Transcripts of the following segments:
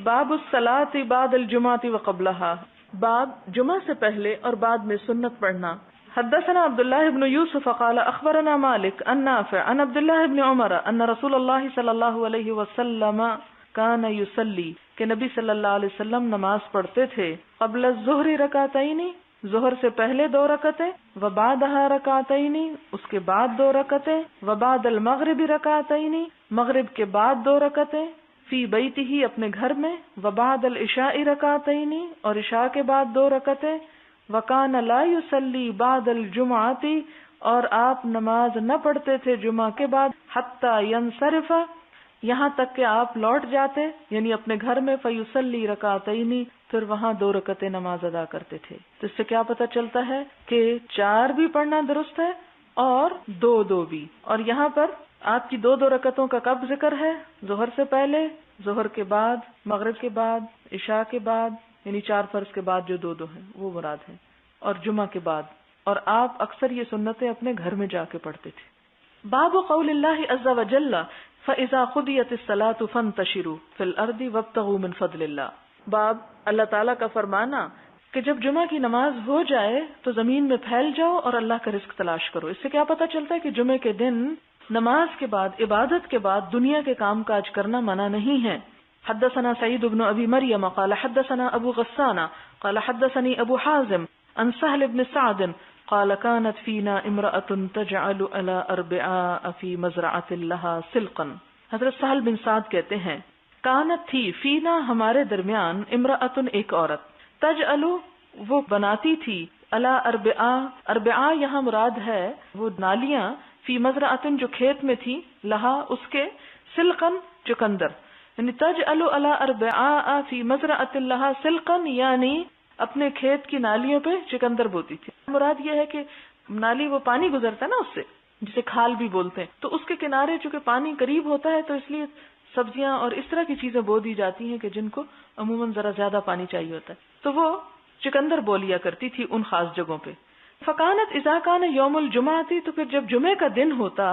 باب الصلاۃ بعد الجمعۃ وقبلها، باب جمعہ سے پہلے اور بعد میں سنت پڑھنا۔ حدثنا عبد الله بن يوسف قال اخبرنا مالك عن نافع عن عبد الله بن عمر ان رسول الله صلی اللہ علیہ وسلم كان يصلي، کہ نبی صلی اللہ علیہ وسلم نماز پڑھتے تھے، قبل الظہر رکعتین، ظہر سے پہلے 2 رکعتیں، وبعدها رکعتین، اس کے بعد 2 رکعتیں، وبعد المغرب رکعتین، مغرب کے بعد 2 رکعتیں، فی بیتہ، اپنے گھر میں، وبعد العشاء رکعتین، اور عشاء کے بعد 2 رکعتیں، وکان لا یصلی بعد الجمعۃ، اور آپ نماز نہ پڑھتے تھے جمعہ کے بعد، حتی ینصرف، یہاں تک کہ آپ لوٹ جاتے، یعنی اپنے گھر میں، فیصلی رکعتین، پھر وہاں 2 رکعتیں نماز ادا کرتے تھے۔ تو اس سے کیا پتہ چلتا ہے کہ 4 بھی پڑھنا درست ہے اور 2 بھی، اور یہاں پر آپ کی 2 رکعتوں کا کب ذکر ہے؟ ظہر سے پہلے، ظہر کے بعد، مغرب کے بعد، عشاء کے بعد، یعنی 4 فرض کے بعد جو 2 ہیں وہ مراد ہیں، اور جمعہ کے بعد، اور آپ اکثر یہ سنتیں اپنے گھر میں جا کے پڑھتے تھے۔ باب قول اللہ عز وجل فَإِذَا قُضِيَتِ الصَّلَاةُ فَانتَشِرُوا فِي الْأَرْضِ وَابْتَغُوا مِنْ فَضْلِ اللَّهِ، باب اللہ تعالیٰ کا فرمانا کہ جب جمعہ کی نماز ہو جائے تو زمین میں پھیل جاؤ اور اللہ کا رزق تلاش کرو۔ اس سے کیا پتہ چلتا ہے کہ جمعے کے دن نماز کے بعد، عبادت کے بعد دنیا کے کام کاج کرنا منع نہیں ہے۔ حدثنا سعید بن ابی مریم قال حدثنا ابو غسان قال حدثني ابو حازم عن سهل بن سعد قال كانت فينا امرأة تجعل على اربعاء في مزرعة لها سلقا۔ حضرت سہل بن سعد کہتے ہیں کانت تھی، فینا ہمارے درمیان، امرأة ایک عورت، تجعل وہ بناتی تھی، علی اربعاء، اربعاء یہاں مراد ہے وہ نالیاں، فی مزرعة جو کھیت میں تھی، لہا اس کے، سلقا چقندر، یعنی تجعل علی اربعاء فی مزرعة لها سلقا، یعنی اپنے کھیت کی نالیوں پہ چقندر بوتی تھی۔ مراد یہ ہے کہ نالی وہ پانی گزرتا ہے نا اس سے، جسے کھال بھی بولتے ہیں، تو اس کے کنارے چونکہ پانی قریب ہوتا ہے تو اس لیے سبزیاں اور اس طرح کی چیزیں بو دی جاتی ہیں کہ جن کو عموماً ذرا زیادہ پانی چاہیے ہوتا ہے، تو وہ چقندر بو لیا کرتی تھی ان خاص جگہوں پہ۔ فکانت اذا کان یوم الجمعہ، تو پھر جب جمعے کا دن ہوتا،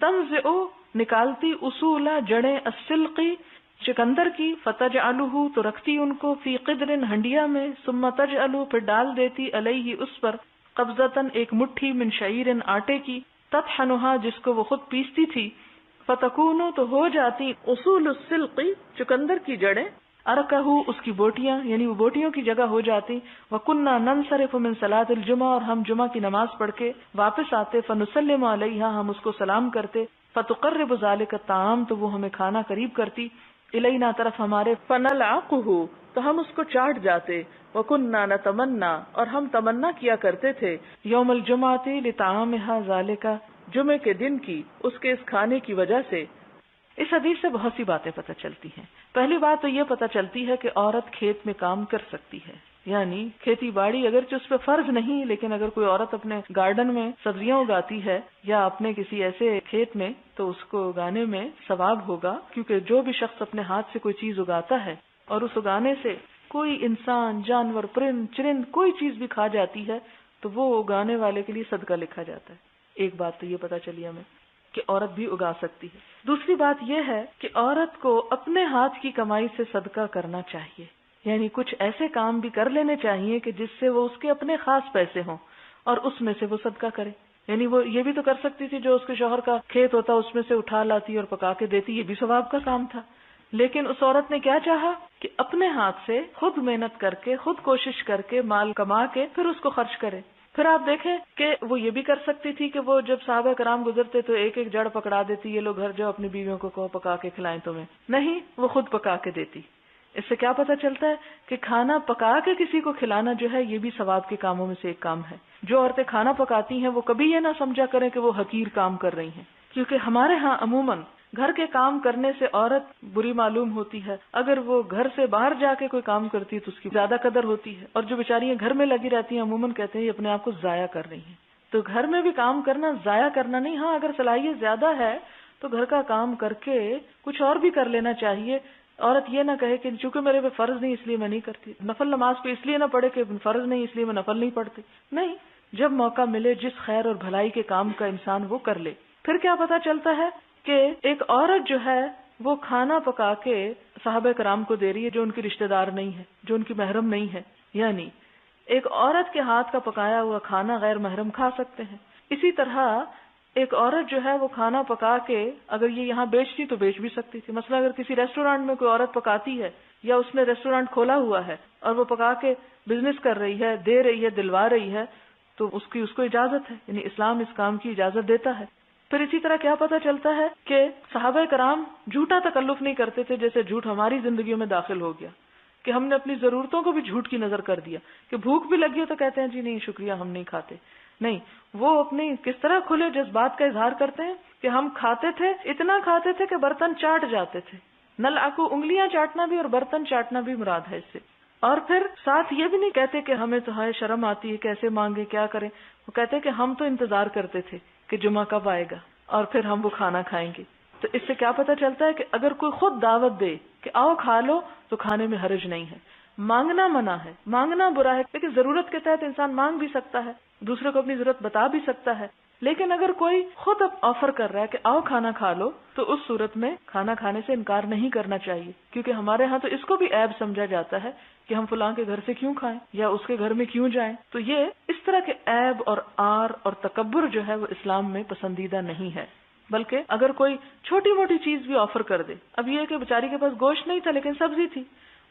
تنزع نکالتی، اصول جڑیں، السلقی چقندر کی، فتجعلہ تو رکھتی ان کو، فی قدر ہنڈیا میں، ثم تجعل پھر ڈال دیتی، علیہ اس پر، قبضتاً ایک مٹھی، من شعیر آٹے کی، تطحنھا جس کو وہ خود پیستی تھی، فتکون تو ہو جاتی، اصول السلق چقندر کی جڑیں، ارکہ اس کی بوٹیاں، یعنی وہ بوٹیوں کی جگہ ہو جاتی، وکنہ ننصرف من صلاۃ الجمعہ اور ہم جمعہ کی نماز پڑھ کے واپس آتے، فنسلم علیہا ہم اس کو سلام کرتے، فتقرب ذلک الطعام تو وہ ہمیں کھانا قریب کرتی، الینا طرف ہمارے، فنلعقہ تو ہم اس کو چاٹ جاتے، وکنہ نتمنى اور ہم تمنا کیا کرتے تھے، یوم الجمعۃ لطعامھا ذلک جمعے کے دن کی، اس کے اس کھانے کی وجہ سے۔ اس حدیث سے بہت سی باتیں پتہ چلتی ہیں۔ پہلی بات تو یہ پتہ چلتی ہے کہ عورت کھیت میں کام کر سکتی ہے، یعنی کھیتی باڑی اگرچہ اس پہ فرض نہیں، لیکن اگر کوئی عورت اپنے گارڈن میں سبزیاں اگاتی ہے یا اپنے کسی ایسے کھیت میں، تو اس کو اگانے میں ثواب ہوگا، کیونکہ جو بھی شخص اپنے ہاتھ سے کوئی چیز اگاتا ہے اور اس اگانے سے کوئی انسان، جانور، پرند چرند کوئی چیز بھی کھا جاتی ہے تو وہ اگانے والے کے لیے صدقہ لکھا جاتا ہے۔ ایک بات تو یہ پتہ چلی ہمیں کہ عورت بھی اگا سکتی ہے۔ دوسری بات یہ ہے کہ عورت کو اپنے ہاتھ کی کمائی سے صدقہ کرنا چاہیے، یعنی کچھ ایسے کام بھی کر لینے چاہیے کہ جس سے وہ اس کے اپنے خاص پیسے ہوں اور اس میں سے وہ صدقہ کرے۔ یعنی وہ یہ بھی تو کر سکتی تھی جو اس کے شوہر کا کھیت ہوتا اس میں سے اٹھا لاتی اور پکا کے دیتی، یہ بھی ثواب کا کام تھا، لیکن اس عورت نے کیا چاہا کہ اپنے ہاتھ سے خود محنت کر کے، خود کوشش کر کے، مال کما کے پھر اس کو خرچ کرے۔ پھر آپ دیکھیں کہ وہ یہ بھی کر سکتی تھی کہ وہ جب صحابہ کرام گزرتے تو ایک ایک جڑ پکڑا دیتی، یہ لوگ گھر جاؤ اپنی بیویوں کو کہو پکا کے کھلائیں تمہیں، نہیں، وہ خود پکا کے دیتی۔ اس سے کیا پتہ چلتا ہے کہ کھانا پکا کے کسی کو کھلانا جو ہے یہ بھی ثواب کے کاموں میں سے ایک کام ہے۔ جو عورتیں کھانا پکاتی ہیں وہ کبھی یہ نہ سمجھا کریں کہ وہ حقیر کام کر رہی ہیں، کیونکہ ہمارے ہاں عموماً گھر کے کام کرنے سے عورت بری معلوم ہوتی ہے، اگر وہ گھر سے باہر جا کے کوئی کام کرتی ہے تو اس کی زیادہ قدر ہوتی ہے، اور جو بیچاریاں گھر میں لگی رہتی ہیں عموماً کہتے ہیں یہ اپنے آپ کو ضائع کر رہی ہیں۔ تو گھر میں بھی کام کرنا ضائع کرنا نہیں، ہاں اگر صلاحیت زیادہ ہے تو گھر کا کام کر کے کچھ اور بھی کر لینا چاہیے۔ عورت یہ نہ کہے کہ چونکہ میرے پہ فرض نہیں اس لیے میں نہیں کرتی، نفل نماز پہ اس لیے نہ پڑھے کہ فرض نہیں اس لیے میں نفل نہیں پڑھتی، نہیں، جب موقع ملے جس خیر اور بھلائی کے کام کا انسان وہ کر لے۔ پھر کیا پتہ چلتا ہے کہ ایک عورت جو ہے وہ کھانا پکا کے صحابہ کرام کو دے رہی ہے جو ان کی رشتہ دار نہیں ہے، جو ان کی محرم نہیں ہے. یعنی ایک عورت کے ہاتھ کا پکایا ہوا کھانا غیر محرم کھا سکتے ہیں. اسی طرح ایک عورت جو ہے وہ کھانا پکا کے اگر یہ یہاں بیچتی تو بیچ بھی سکتی تھی. مثلا اگر کسی ریسٹورینٹ میں کوئی عورت پکاتی ہے یا اس نے ریسٹورینٹ کھولا ہوا ہے اور وہ پکا کے بزنس کر رہی ہے، دے رہی ہے، دلوا رہی ہے، تو اس کو اجازت ہے. یعنی اسلام اس کام کی اجازت دیتا ہے. پھر اسی طرح کیا پتہ چلتا ہے کہ صحابہ کرام جھوٹا تکلف نہیں کرتے تھے جیسے جھوٹ ہماری زندگیوں میں داخل ہو گیا کہ ہم نے اپنی ضرورتوں کو بھی جھوٹ کی نظر کر دیا کہ بھوک بھی لگی ہو تو کہتے ہیں جی نہیں شکریہ ہم نہیں کھاتے. نہیں، وہ اپنی کس طرح کھلے جذبات کا اظہار کرتے ہیں کہ ہم کھاتے تھے، اتنا کھاتے تھے کہ برتن چاٹ جاتے تھے. نل آکو انگلیاں چاٹنا بھی اور برتن چاٹنا بھی مراد ہے اس سے. اور پھر ساتھ یہ بھی نہیں کہتے کہ ہمیں تو ہائے شرم آتی ہے کیسے مانگے کیا کریں. وہ کہتے کہ ہم تو انتظار کرتے تھے کہ جمعہ کب آئے گا اور پھر ہم وہ کھانا کھائیں گے. تو اس سے کیا پتہ چلتا ہے کہ اگر کوئی خود دعوت دے کہ آؤ کھا لو تو کھانے میں حرج نہیں ہے. مانگنا منع ہے، مانگنا برا ہے، لیکن ضرورت کے تحت انسان مانگ بھی سکتا ہے، دوسرے کو اپنی ضرورت بتا بھی سکتا ہے. لیکن اگر کوئی خود آفر کر رہا ہے کہ آؤ کھانا کھا لو تو اس صورت میں کھانا کھانے سے انکار نہیں کرنا چاہیے، کیونکہ ہمارے ہاں تو اس کو بھی عیب سمجھا جاتا ہے کہ ہم فلاں کے گھر سے کیوں کھائیں یا اس کے گھر میں کیوں جائیں. تو یہ اس طرح کے عیب اور آر اور تکبر جو ہے وہ اسلام میں پسندیدہ نہیں ہے. بلکہ اگر کوئی چھوٹی موٹی چیز بھی آفر کر دے، اب یہ کہ بیچاری کے پاس گوشت نہیں تھا لیکن سبزی تھی،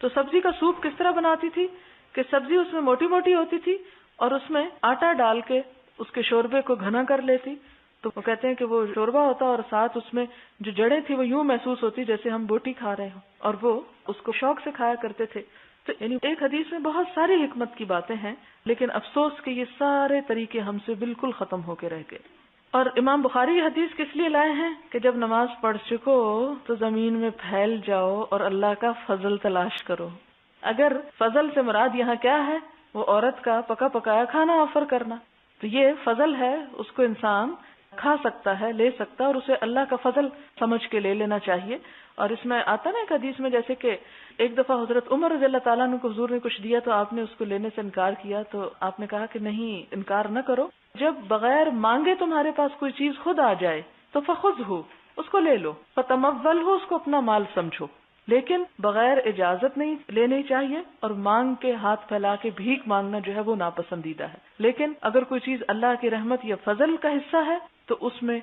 تو سبزی کا سوپ کس طرح بناتی تھی کہ سبزی اس میں موٹی موٹی ہوتی تھی اور اس میں آٹا ڈال کے اس کے شوربے کو گھنا کر لیتی. تو وہ کہتے ہیں کہ وہ شوربہ ہوتا اور ساتھ اس میں جو جڑیں تھی وہ یوں محسوس ہوتی جیسے ہم بوٹی کھا رہے ہوں، اور وہ اس کو شوق سے کھایا کرتے تھے. تو یعنی ایک حدیث میں بہت ساری حکمت کی باتیں ہیں، لیکن افسوس کہ یہ سارے طریقے ہم سے بالکل ختم ہو کے رہ گئے. اور امام بخاری یہ حدیث کس لیے لائے ہیں کہ جب نماز پڑھ چکو تو زمین میں پھیل جاؤ اور اللہ کا فضل تلاش کرو. اگر فضل سے مراد یہاں کیا ہے، وہ عورت کا پکا پکایا کھانا آفر کرنا، تو یہ فضل ہے، اس کو انسان کھا سکتا ہے، لے سکتا ہے، اور اسے اللہ کا فضل سمجھ کے لے لینا چاہیے. اور اس میں آتا نا ایک حدیث میں جیسے کہ ایک دفعہ حضرت عمر رضی اللہ تعالیٰ عنہ کو حضور نے کچھ دیا تو آپ نے اس کو لینے سے انکار کیا، تو آپ نے کہا کہ نہیں، انکار نہ کرو، جب بغیر مانگے تمہارے پاس کوئی چیز خود آ جائے تو فخذہ، اس کو لے لو، فتمولہ، اس کو اپنا مال سمجھو، لیکن بغیر اجازت نہیں لینی چاہیے، اور مانگ کے ہاتھ پھیلا کے بھیک مانگنا جو ہے وہ ناپسندیدہ ہے. لیکن اگر کوئی چیز اللہ کی رحمت یا فضل کا حصہ ہے تو اس میں